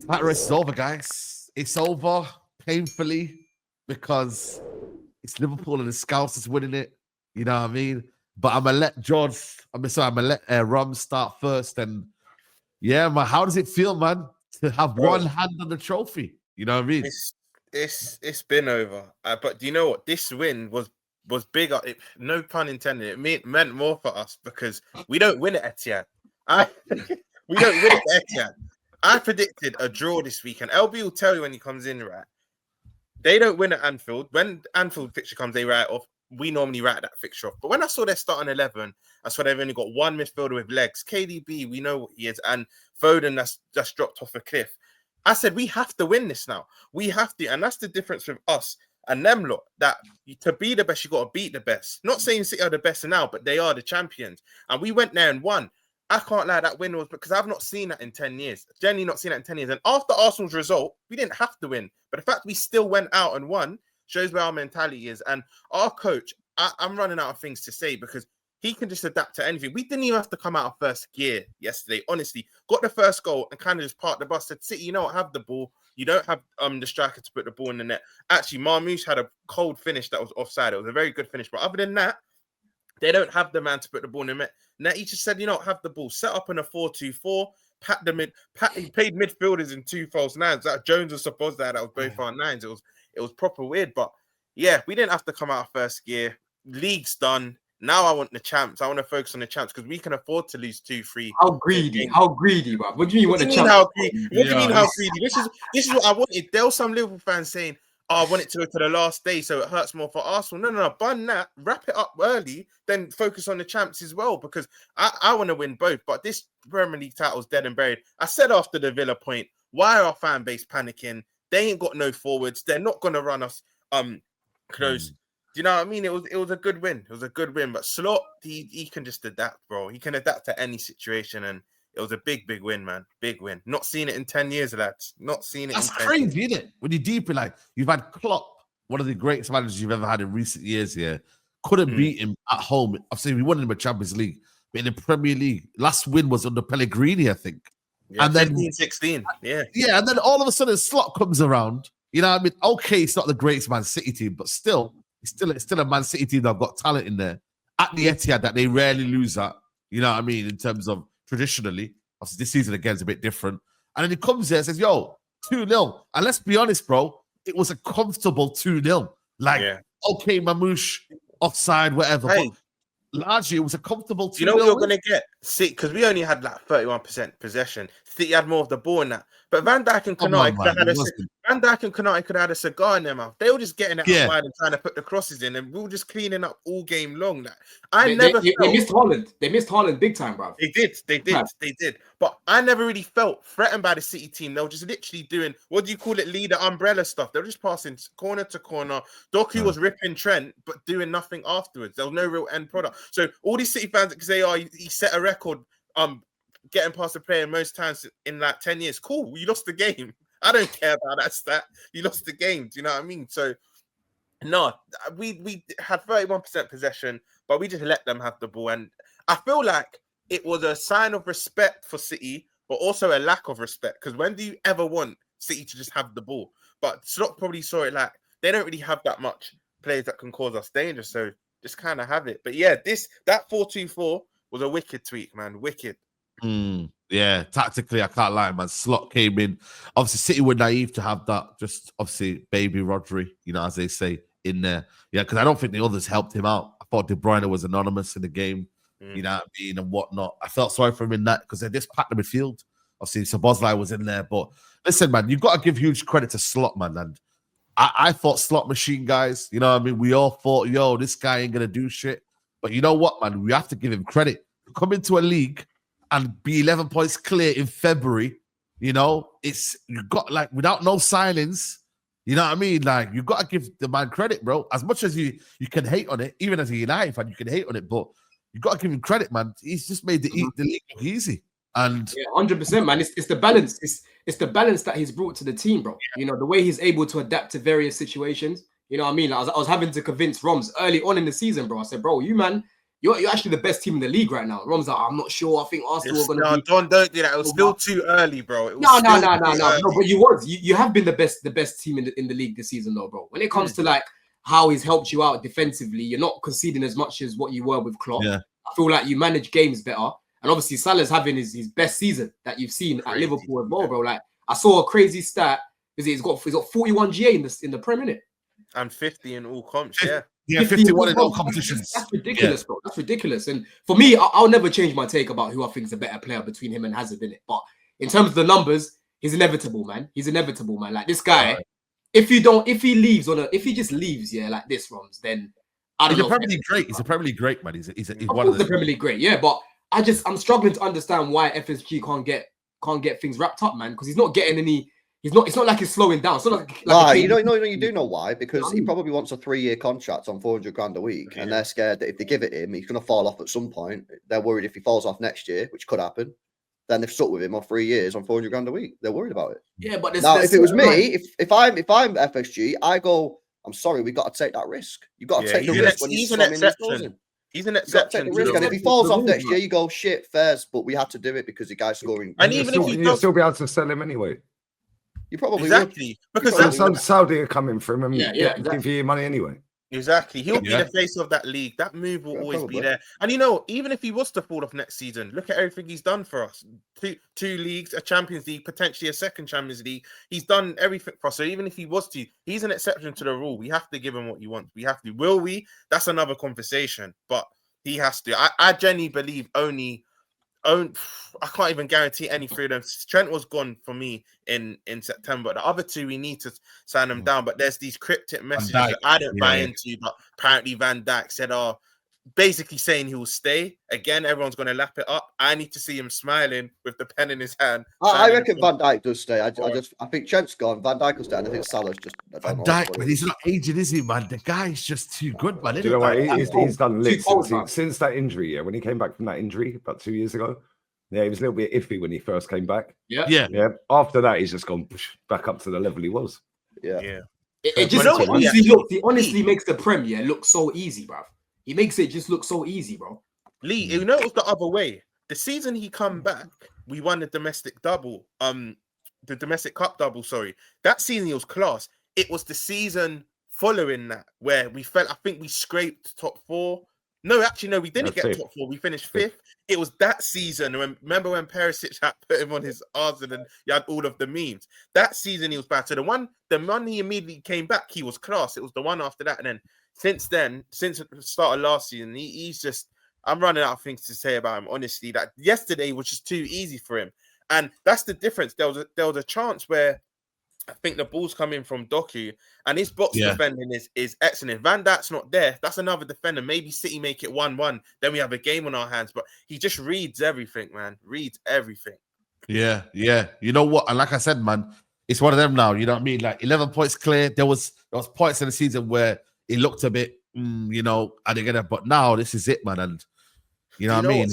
That race is over, guys. It's over painfully because it's Liverpool and the Scouts is winning it. You know what I mean? But I'm gonna let I'm gonna let Rom start first. And yeah, man, how does it feel, man, to have one hand on the trophy? You know what I mean? It's been over. But do you know what? This win was bigger. No pun intended. It meant more for us because we don't win at Etihad. We don't win at Etihad. I predicted a draw this week, and LB will tell you when he comes in, right? They don't win at Anfield. When Anfield fixture comes, they write off. We normally write that fixture off. But when I saw their starting 11, I saw they've only got one midfielder with legs. KDB, we know what he is, and Foden that's just dropped off a cliff. I said, we have to win this now. We have to. And that's the difference with us and them lot, that to be the best, you got to beat the best. Not saying City are the best now, but they are the champions. And we went there and won. I can't lie, that win was because I've not seen that in 10 years. Generally not seen that in 10 years. And after Arsenal's result, we didn't have to win. But the fact we still went out and won shows where our mentality is. And our coach, I'm running out of things to say because he can just adapt to anything. We didn't even have to come out of first gear yesterday. Honestly, got the first goal and kind of just parked the bus. Said, City, you know what, have the ball. You don't have the striker to put the ball in the net. Actually, Marmoush had a cold finish that was offside. It was a very good finish. But other than that, they don't have the man to put the ball in the net. He just said, you know, have the ball. Set up in a 4-2-4. He played midfielders in two false nines. That Jones was supposed to have. That was both our nines. It was proper weird. But yeah, we didn't have to come out of first gear. League's done. Now I want the champs. I want to focus on the champs because we can afford to lose 2-3. How greedy, bro? What do you mean? What do you mean how greedy? This is what I wanted. There were some Liverpool fans saying, "Oh, I want it to go to the last day, so it hurts more for Arsenal." No, bun that. Wrap it up early, then focus on the champs as well because I want to win both. But this Premier League title is dead and buried. I said after the Villa point, why are our fan base panicking? They ain't got no forwards. They're not gonna run us close. Do you know what I mean? It was a good win. It was a good win. But Slot, he can just adapt, bro. He can adapt to any situation, and it was a big win, man. Big win. Not seen it in 10 years, lads. Not seen it. That's crazy, isn't it? When you're deep in, like, you've had Klopp, one of the greatest managers you've ever had in recent years here. Couldn't beat him at home. I've seen we won him a Champions League, but in the Premier League, last win was under Pellegrini, I think. Yeah, and then 15-16. Yeah. Yeah, and then all of a sudden Slot comes around. You know what I mean? Okay, it's not the greatest Man City team, but still. It's still a Man City team that have got talent in there at the Etihad that they rarely lose at. You know what I mean? In terms of traditionally, obviously this season again is a bit different. And then he comes there and says, "Yo, 2-0." And let's be honest, bro, it was a comfortable 2-0. Like, okay, Mamouche, offside, whatever. Hey. But largely, it was a comfortable 2-0. You know what you're going to get? See, because we only had like 31% possession. City had more of the ball in that. But Van Dijk and Konate could have had a cigar in their mouth. They were just getting it out wide and trying to put the crosses in, and we were just cleaning up all game long. They missed Haaland. They missed Haaland big time, bro. They did. But I never really felt threatened by the City team. They were just literally doing, what do you call it, leader umbrella stuff. They were just passing corner to corner. Doku was ripping Trent, but doing nothing afterwards. There was no real end product. So all these City fans, because he set a record, getting past the player most times in like 10 years. Cool, you lost the game. I don't care about that stat. You lost the game. Do you know what I mean? So, no, we had 31% possession, but we just let them have the ball. And I feel like it was a sign of respect for City, but also a lack of respect. Because when do you ever want City to just have the ball? But Slot probably saw it like they don't really have that much players that can cause us danger. So just kind of have it. But yeah, that 4-2-4 was a wicked tweak, man. Wicked. Yeah, tactically, I can't lie, man. Slot came in. Obviously, City were naive to have that. Just obviously, baby Rodri, you know, as they say in there. Yeah, because I don't think the others helped him out. I thought De Bruyne was anonymous in the game, you know what I mean, and whatnot. I felt sorry for him in that because they just packed the midfield. Obviously, Szoboszlai was in there. But listen, man, you've got to give huge credit to Slot, man. And I thought Slot machine, guys. You know what I mean? We all thought, yo, this guy ain't going to do shit. But you know what, man? We have to give him credit. Come into a league and be 11 points clear in February, you know, you got like without no signings, you know what I mean? Like you got to give the man credit, bro. As much as you can hate on it, even as a United fan, you can hate on it, but you got to give him credit, man. He's just made the league look easy. And 100%, man. It's the balance. It's the balance that he's brought to the team, bro. You know, the way he's able to adapt to various situations. You know what I mean? I was having to convince Roms early on in the season, bro. I said, bro, you man, You're actually the best team in the league right now. Rom's like, I'm not sure. I think Arsenal are going to be. Don't do that. It was still too early, bro. It was No. still But you have been the best team in the league this season, though, bro. When it comes to like how he's helped you out defensively, you're not conceding as much as what you were with Klopp. Yeah. I feel like you manage games better, and obviously Salah's having his best season that you've seen at Liverpool as well, bro. Like I saw a crazy stat. He's got 41 GA in the Prem, innit? And 50 in all comps, yeah. Yeah, 51 in all competitions. That's ridiculous, bro. That's ridiculous. And for me, I'll never change my take about who I think is a better player between him and Hazard, in it. But in terms of the numbers, he's inevitable, man. He's inevitable, man. Like this guy, if he just leaves, like this, Roms, then I don't know. He's a Premier League great. He's a Premier League great, man. He's one of the Premier League great, yeah. But I'm struggling to understand why FSG can't get things wrapped up, man. Because he's not getting any. It's not like he's slowing down. It's not like you do know why, because he probably wants a 3-year contract on 400 grand a week, and they're scared that if they give it him, he's going to fall off at some point. They're worried if he falls off next year, which could happen. Then they've stuck with him on 3 years on 400 grand a week. They're worried about it. Yeah, but if it was me, if I'm FSG, I go, I'm sorry, we've got to take that risk. You've got to take the risk when he's an exception. He's an exception. Take the risk. And if he falls off next year, you go, shit, fairs, but we had to do it because the guy's scoring. And even if you'll still be able to sell him anyway. You probably exactly would. Because some Saudi are coming for him and exactly. give you money anyway. Exactly, he'll be the face of that league. That move will always be there. And even if he was to fall off next season, look at everything he's done for us: two leagues, a Champions League, potentially a second Champions League. He's done everything for us. So even if he was to, he's an exception to the rule. We have to give him what he wants. We have to. Will we? That's another conversation. But he has to. I genuinely believe I can't even guarantee any three of them. Trent was gone for me in September. The other two, we need to sign them down. But there's these cryptic messages that I don't buy into. But apparently Van Dijk said, basically saying he will stay. Again, everyone's going to lap it up. I need to see him smiling with the pen in his hand. I reckon Van Dijk does stay. I think Trent's gone. Van Dijk will stay. And I think Salah's just... Van Dijk, man, he's not aging, is he, man? The guy's just too good, man. Do you know what? He's done lit since that injury, when he came back from that injury about 2 years ago. Yeah, he was a little bit iffy when he first came back. Yeah. After that, he's just gone back up to the level he was. Yeah. It honestly makes the Prem look so easy, bro. He makes it just look so easy, bro. Lee, it was the other way. The season he come back, we won the domestic double. The domestic cup double. Sorry, that season he was class. It was the season following that where we felt. I think we scraped top 4. No, actually, no, we didn't get top 4. We finished 5th. It was that season. Remember when Perisic had put him on his arse and you had all of the memes? That season he was bad. So the one he immediately came back, he was class. It was the one after that. And then since the start of last season, he's just, I'm running out of things to say about him, honestly. That yesterday was just too easy for him. And that's the difference. There was a chance where I think the ball's coming from Doku and his box defending is excellent. Van Dijk's not there. That's another defender. Maybe City make it 1-1. Then we have a game on our hands. But he just reads everything, man. Reads everything. Yeah. You know what? And like I said, man, it's one of them now. You know what I mean? Like 11 points clear. There was points in the season where it looked a bit, are they gonna? But now this is it, man. And you know what I mean?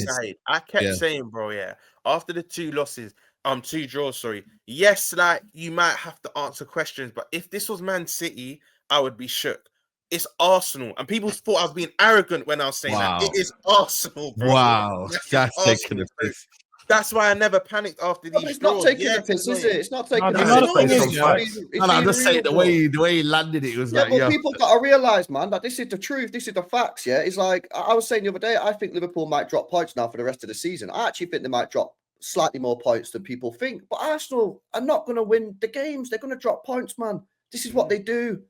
I kept saying, bro, after the 2 losses. 2 draws, sorry. Yes, like you might have to answer questions, but if this was Man City, I would be shook. It's Arsenal, and people thought I was being arrogant when I was saying that. It is Arsenal, bro. Wow, that's taking the piss. That's why I never panicked after these. It's not taking the piss, is it? It's not taking the piss. I'm just saying the way he landed it was like. But people got to realize, man, that this is the truth. This is the facts. Yeah, it's like I was saying the other day. I think Liverpool might drop points now for the rest of the season. I actually think they might drop slightly more points than people think, but Arsenal are not going to win the games. They're going to drop points, man. This is what they do.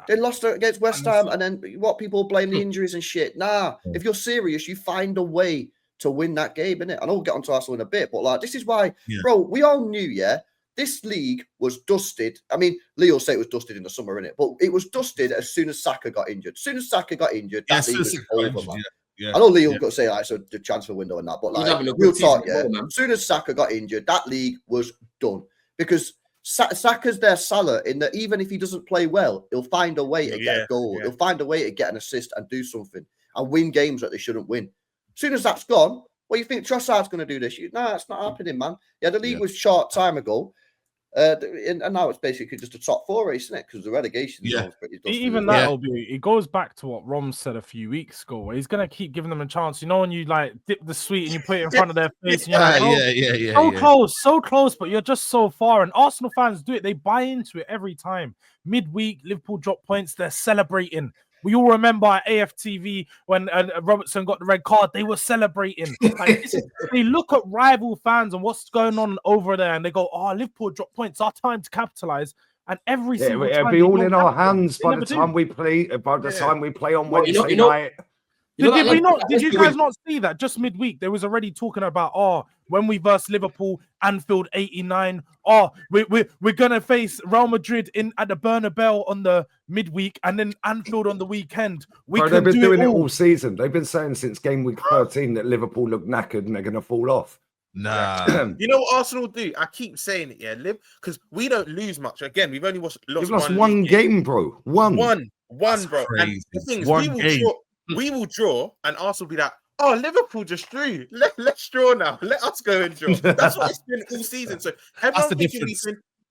They lost against West Ham, and then what people blame the injuries and shit. Nah, if you're serious, you find a way to win that game, innit? And I'll get onto Arsenal in a bit, but like this is why, bro, we all knew, this league was dusted. I mean, Lee will say it was dusted in the summer, innit? But it was dusted as soon as Saka got injured. As soon as Saka got injured, that league was over, man. Yeah. I know Leo got to say like so the transfer window and that, but like real talk, as soon as Saka got injured, that league was done because Saka's their Salah in that even if he doesn't play well, he'll find a way to get a goal. He'll find a way to get an assist and do something and win games that they shouldn't win. As soon as that's gone, what do you think Trossard's going to do this? Nah, it's not happening, man. Yeah, the league was short time ago. And now it's basically just a top 4 race, isn't it? Because the relegation is pretty dusty. Even that will be. It goes back to what Rom said a few weeks ago, where he's gonna keep giving them a chance. You know, when you like dip the sweet and you put it in front of their face, and you're like, so close, but you're just so far. And Arsenal fans do it; they buy into it every time. Midweek, Liverpool drop points, they're celebrating. We all remember at AFTV when Robertson got the red card, they were celebrating. Like, they look at rival fans and what's going on over there, and they go, "Oh, Liverpool dropped points. Our time to capitalize." And every single time, it'll be all in our hands by the time we play. By the time we play on Wednesday night. Did you guys not see that just midweek? They was already talking about, when we verse Liverpool, Anfield 89. We're gonna face Real Madrid at the Bernabeu on the midweek, and then Anfield on the weekend. They've been doing it all season. They've been saying since game week 13 that Liverpool look knackered and they're gonna fall off. Nah. You know what Arsenal do? I keep saying it, because we don't lose much. Again, we've only lost one game, bro. One, bro. And the thing is, we will draw, and Arsenal will be like, "Oh, Liverpool just drew. Let's draw now. Let us go and draw." That's what it's been all season. So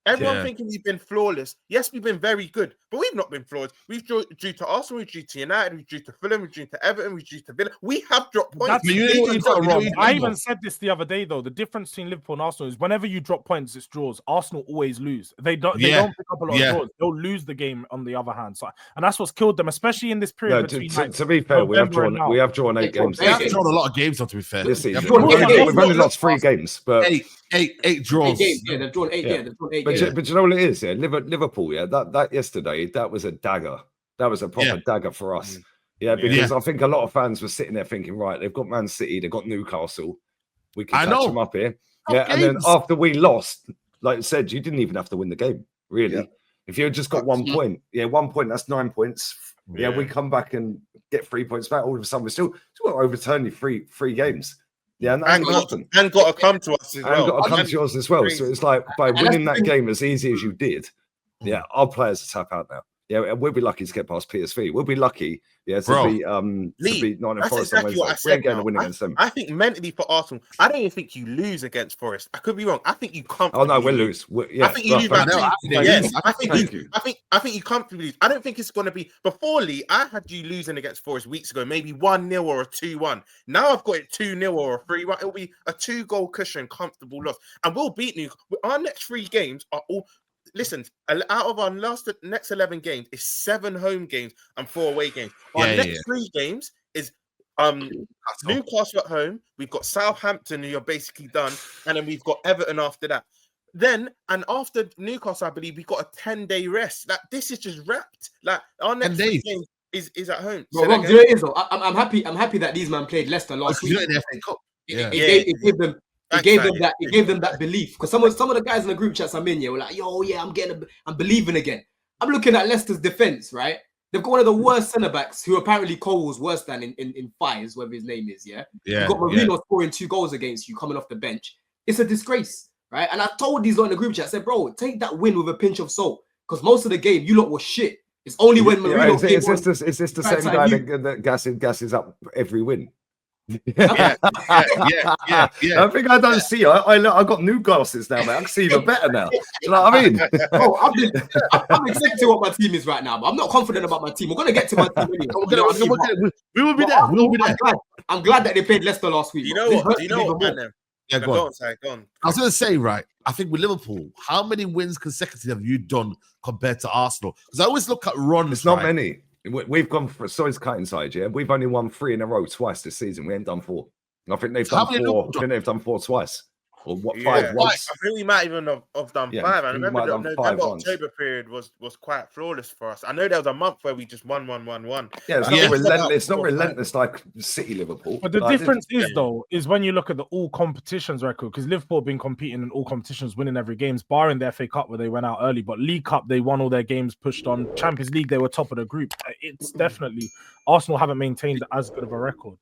everyone thinking we've been flawless. Yes, we've been very good, but we've not been flawless. We've drew to Arsenal, we've drew to United, we've drew to Fulham, we've drew to Everton, we've drew to Villa. We have dropped points. I even said this the other day, though. The difference between Liverpool and Arsenal is whenever you drop points, it's draws. Arsenal always lose. They don't pick up a lot of draws. They'll lose the game on the other hand. So, and that's what's killed them, especially in this period. To be fair, we have drawn 8 games. We have drawn a lot of games, to be fair. We've only lost 3 games, but eight draws. They've drawn 8 games. But you know what it is? Liverpool, that yesterday, that was a dagger. That was a proper dagger for us. Because I think a lot of fans were sitting there thinking, right, they've got Man City, they've got Newcastle. We can catch them up here. And then after we lost, like I said, you didn't even have to win the game, really. Yeah. If you had just got 1 point, 1 point, that's 9 points. Yeah, we come back and get 3 points back. All of a sudden, we still got to overturn you three games. Yeah, and got to come to us as well. And got to come to yours as well. So it's like by winning that game as easy as you did, our players tap out now. Yeah, we'll be lucky to get past PSV. We'll be lucky, to beat Nottingham Forest on Wednesday. We ain't going to win against them. I think mentally for Arsenal, I don't even think you lose against Forest. I could be wrong. I think you comfortably. Oh no, we'll lose. I think you lose. I think you comfortably lose. I don't think it's going to be. Before Lee, I had you losing against Forest weeks ago, maybe 1-0 or a 2-1. Now I've got it 2-0 or a 3-1. It'll be a 2-goal cushion, comfortable loss, and we'll beat Newcastle. Our next 3 games are all. Listen, out of our next 11 games is 7 home games and 4 away games. Our next 3 games is Newcastle at home. We've got Southampton, who are basically done, and then we've got Everton after that. Then and after Newcastle, I believe we've got a 10-day rest. Like this is just wrapped. Like our next 3 games is at home. Bro, Rob, you know it is though. I'm happy that these men played Leicester last week. It gave them that belief, because some of the guys in the group chats I'm in were like, I'm believing again. I'm looking at Leicester's defense, right? They've got one of the worst centre backs, who apparently Cole was worse than in Fires, whatever his name is. You've got Marino scoring 2 goals against you coming off the bench. It's a disgrace, right? And I told these lot in the group chat, I said, bro, take that win with a pinch of salt, because most of the game you lot was shit. It's only when Marino. Is this the same guy that gasses up every win? Yeah. I think I don't see. I got new glasses now, man. I can see even better now. You know what I mean? Bro, I'm excited to what my team is right now, but I'm not confident about my team. We're gonna get to my team anyway. We will be there. I'm glad that they played Leicester last week. You know what, man? Yeah, go on. I was going to say, right, I think with Liverpool, how many wins consecutive have you done compared to Arsenal? Because I always look at runs. It's not many. We've gone for it's cut inside, We've only won 3 in a row twice this season. We ain't done 4. I think they've done 4. I think they've done 4 twice. Or what, 5 once? I think we might even have done 5. I remember the November-October period was quite flawless for us. I know there was a month where we just won. Yeah, it's not relentless like City, Liverpool. But the difference is when you look at the all competitions record, because Liverpool have been competing in all competitions, winning every game, barring the FA Cup where they went out early. But League Cup, they won all their games, pushed on. Champions League, they were top of the group. It's definitely Arsenal haven't maintained as good of a record.